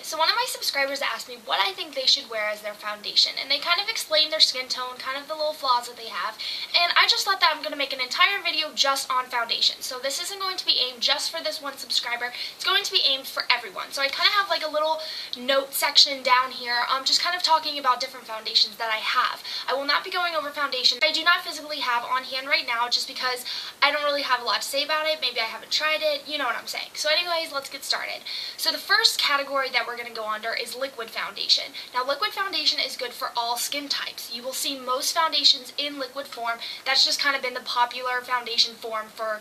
So one of my subscribers asked me what I think they should wear as their foundation, and they kind of explained their skin tone, kind of the little flaws that they have, and I just thought that I'm going to make an entire video just on foundation. So this isn't going to be aimed just for this one subscriber, it's going to be aimed for everyone. So I kind of have like a little note section down here, just kind of talking about different foundations that I have. I will not be going over foundation I do not physically have on hand right now, just because I don't really have a lot to say about it. Maybe I haven't tried it, you know what I'm saying. So anyways, let's get started. So the first category that we're going to go under is liquid foundation. Now liquid foundation is good for all skin types. You will see most foundations in liquid form. That's just kind of been the popular foundation form for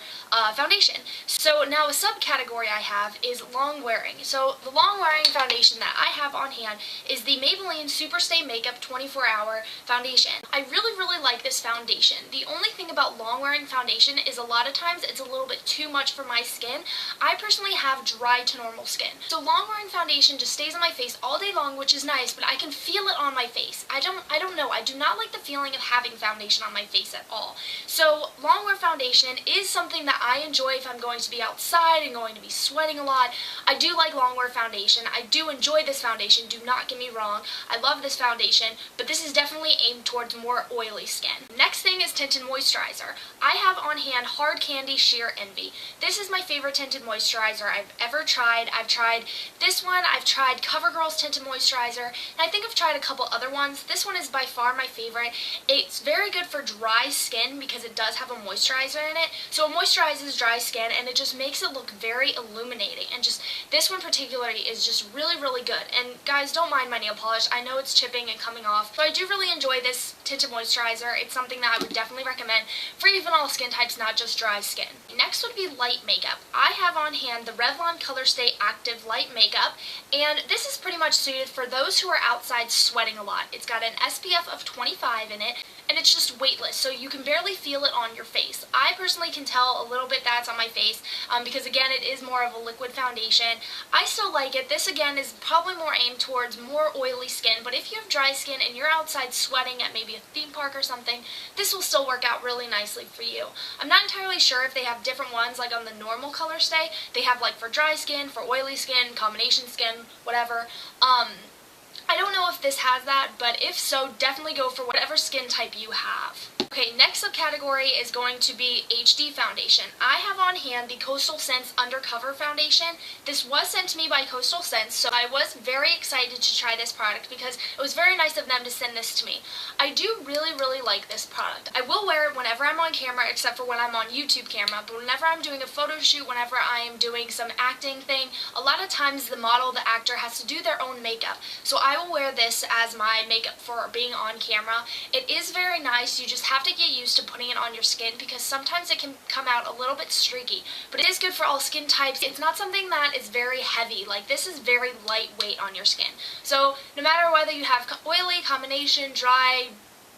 foundation. So now a subcategory I have is long wearing. So the long wearing foundation that I have on hand is the Maybelline SuperStay Makeup 24-Hour Foundation. I really like this foundation. The only thing about long wearing foundation is a lot of times it's a little bit too much for my skin. I personally have dry to normal skin. So long wearing foundation just stays on my face all day long, which is nice, but I can feel it on my face. I don't know. I do not like the feeling of having foundation on my face at all. So long wear foundation is something that I enjoy if I'm going to be outside and going to be sweating a lot. I do like long wear foundation. I do enjoy this foundation. Do not get me wrong. I love this foundation, but this is definitely aimed towards more oily skin. Next thing is tinted moisturizer. I have on hand Hard Candy Sheer Envy. This is my favorite tinted moisturizer I've ever tried. I've tried this one, I've tried CoverGirl's tinted moisturizer, and I think I've tried a couple other ones. This one is by far my favorite. It's very good for dry skin because it does have a moisturizer in it. So it moisturizes dry skin and it just makes it look very illuminating. And just this one particularly is just really good. And guys, don't mind my nail polish. I know it's chipping and coming off, but I do really enjoy this tinted moisturizer. It's something that I would definitely recommend for even all skin types, not just dry skin. Next would be light makeup. I have on hand the Revlon Colorstay Active Light Makeup, and this is pretty much suited for those who are outside sweating a lot. It's got an SPF of 25 in it, and it's just weightless, so you can barely feel it on your face. I personally can tell a little bit that it's on my face because again, it is more of a liquid foundation. I still like it. This again is probably more aimed towards more oily skin, but if you have dry skin and you're outside sweating at maybe a theme park or something, this will still work out really nicely for you. I'm not entirely sure if they have different ones like on the normal Colorstay. They have like for dry skin, for oily skin, combination skin, whatever. I don't know if this has that, but if so, definitely go for whatever skin type you have. Okay, next subcategory is going to be HD foundation. I have on hand the Coastal Scents Undercover Foundation. This was sent to me by Coastal Scents, so I was very excited to try this product because it was very nice of them to send this to me. I do really like this product. I will wear it whenever I'm on camera, except for when I'm on YouTube camera, but whenever I'm doing a photo shoot, whenever I am doing some acting thing, a lot of times the model, the actor, has to do their own makeup. So I will wear this as my makeup for being on camera. It is very nice. You just have to get used to putting it on your skin because sometimes it can come out a little bit streaky, but it is good for all skin types. It's not something that is very heavy. Like, this is very lightweight on your skin. So no matter whether you have oily, combination, dry,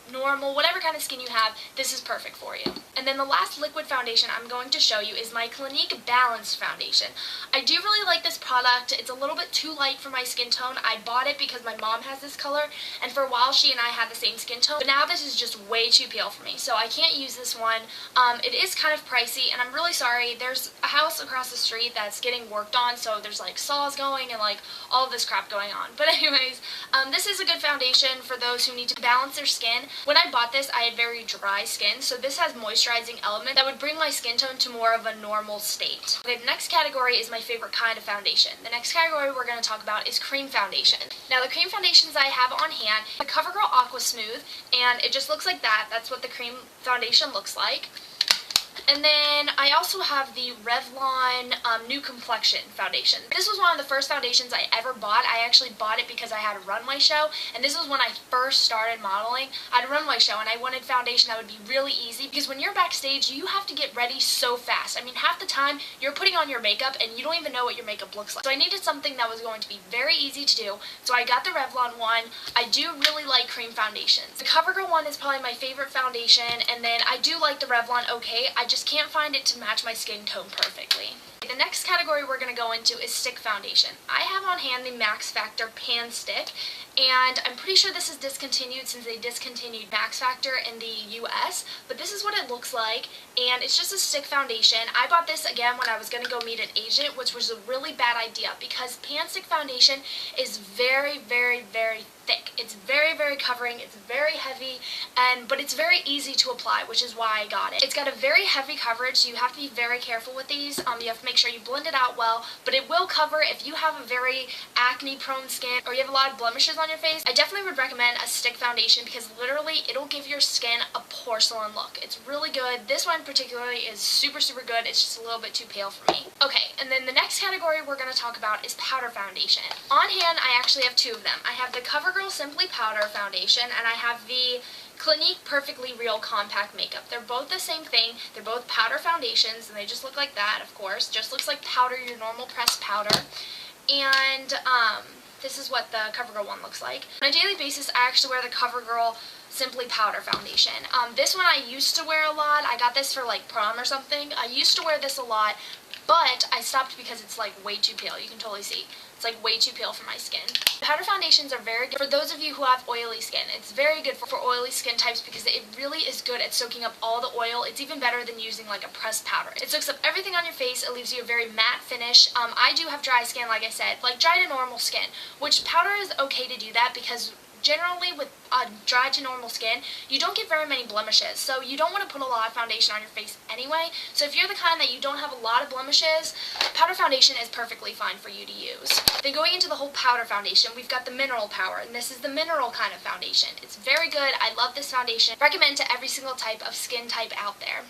normal, whatever kind of skin you have, this is perfect for you. And then the last liquid foundation I'm going to show you is my Clinique Balanced Foundation. I do really like this product. It's a little bit too light for my skin tone. I bought it because my mom has this color, and for a while she and I had the same skin tone, but now this is just way too pale for me, so I can't use this one. It is kind of pricey, and I'm really sorry. There's a house across the street that's getting worked on, so there's like saws going and like all of this crap going on. But anyways, this is a good foundation for those who need to balance their skin. When I bought this, I had very dry skin, so this has moisturizing element that would bring my skin tone to more of a normal state. Okay, the next category is my favorite kind of foundation. The next category we're going to talk about is cream foundation. Now, the cream foundations I have on hand, the CoverGirl AquaSmooth, and it just looks like that. That's what the cream foundation looks like. And then I also have the Revlon New Complexion foundation. This was one of the first foundations I ever bought. I actually bought it because I had a runway show, and this was when I first started modeling. I had a runway show, and I wanted foundation that would be really easy because when you're backstage, you have to get ready so fast. I mean, half the time, you're putting on your makeup, and you don't even know what your makeup looks like. So I needed something that was going to be very easy to do, so I got the Revlon one. I do really like cream foundations. The CoverGirl one is probably my favorite foundation, and then I do like the Revlon Okay. I just can't find it to match my skin tone perfectly. The next category we're going to go into is stick foundation. I have on hand the Factor PanStick, and I'm pretty sure this is discontinued since they discontinued Max Factor in the US, but this is what it looks like, and it's just a stick foundation. I bought this again when I was going to go meet an agent, which was a really bad idea because PanStick foundation is very, very, very thick. It's very, very covering, it's very heavy, but it's very easy to apply, which is why I got it. It's got a very heavy coverage, so you have to be very careful with these. You have to make sure you blend it out well, but it will cover if you have a very acne-prone skin or you have a lot of blemishes on your face. I definitely would recommend a stick foundation because literally it'll give your skin a porcelain look. It's really good. This one particularly is super, super good. It's just a little bit too pale for me. Okay, and then the next category we're going to talk about is powder foundation. On hand, I actually have two of them. I have the CoverGirl Simply Powder Foundation, and I have the Clinique Perfectly Real Compact Makeup. They're both the same thing. They're both powder foundations, and they just look like that, of course. Just looks like powder, your normal pressed powder. And this is what the CoverGirl one looks like. On a daily basis, I actually wear the CoverGirl Simply Powder Foundation. This one I used to wear a lot. I got this for like prom or something. I used to wear this a lot, but I stopped because it's like way too pale. You can totally see. It's like way too pale for my skin. Powder foundations are very good for those of you who have oily skin. It's very good for oily skin types because it really is good at soaking up all the oil. It's even better than using like a pressed powder. It soaks up everything on your face. It leaves you a very matte finish. I do have dry skin, like I said, like dry to normal skin, which powder is okay to do that because generally with dry to normal skin, you don't get very many blemishes, so you don't want to put a lot of foundation on your face anyway. So if you're the kind that you don't have a lot of blemishes, powder foundation is perfectly fine for you to use. Then going into the whole powder foundation, we've got the Mineral Power, and this is the mineral kind of foundation. It's very good. I love this foundation. Recommend to every single type of skin type out there.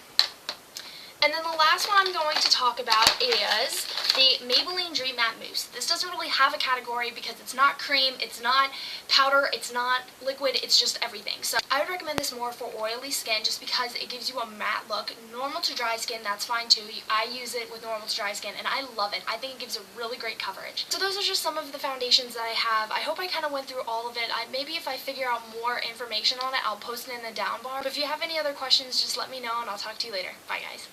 And then the last one I'm going to talk about is the Maybelline Dream Matte Mousse. This doesn't really have a category because it's not cream, it's not powder, it's not liquid, it's just everything. So I would recommend this more for oily skin just because it gives you a matte look. Normal to dry skin, that's fine too. I use it with normal to dry skin and I love it. I think it gives a really great coverage. So those are just some of the foundations that I have. I hope I kind of went through all of it. Maybe if I figure out more information on it, I'll post it in the down bar. But if you have any other questions, just let me know and I'll talk to you later. Bye guys.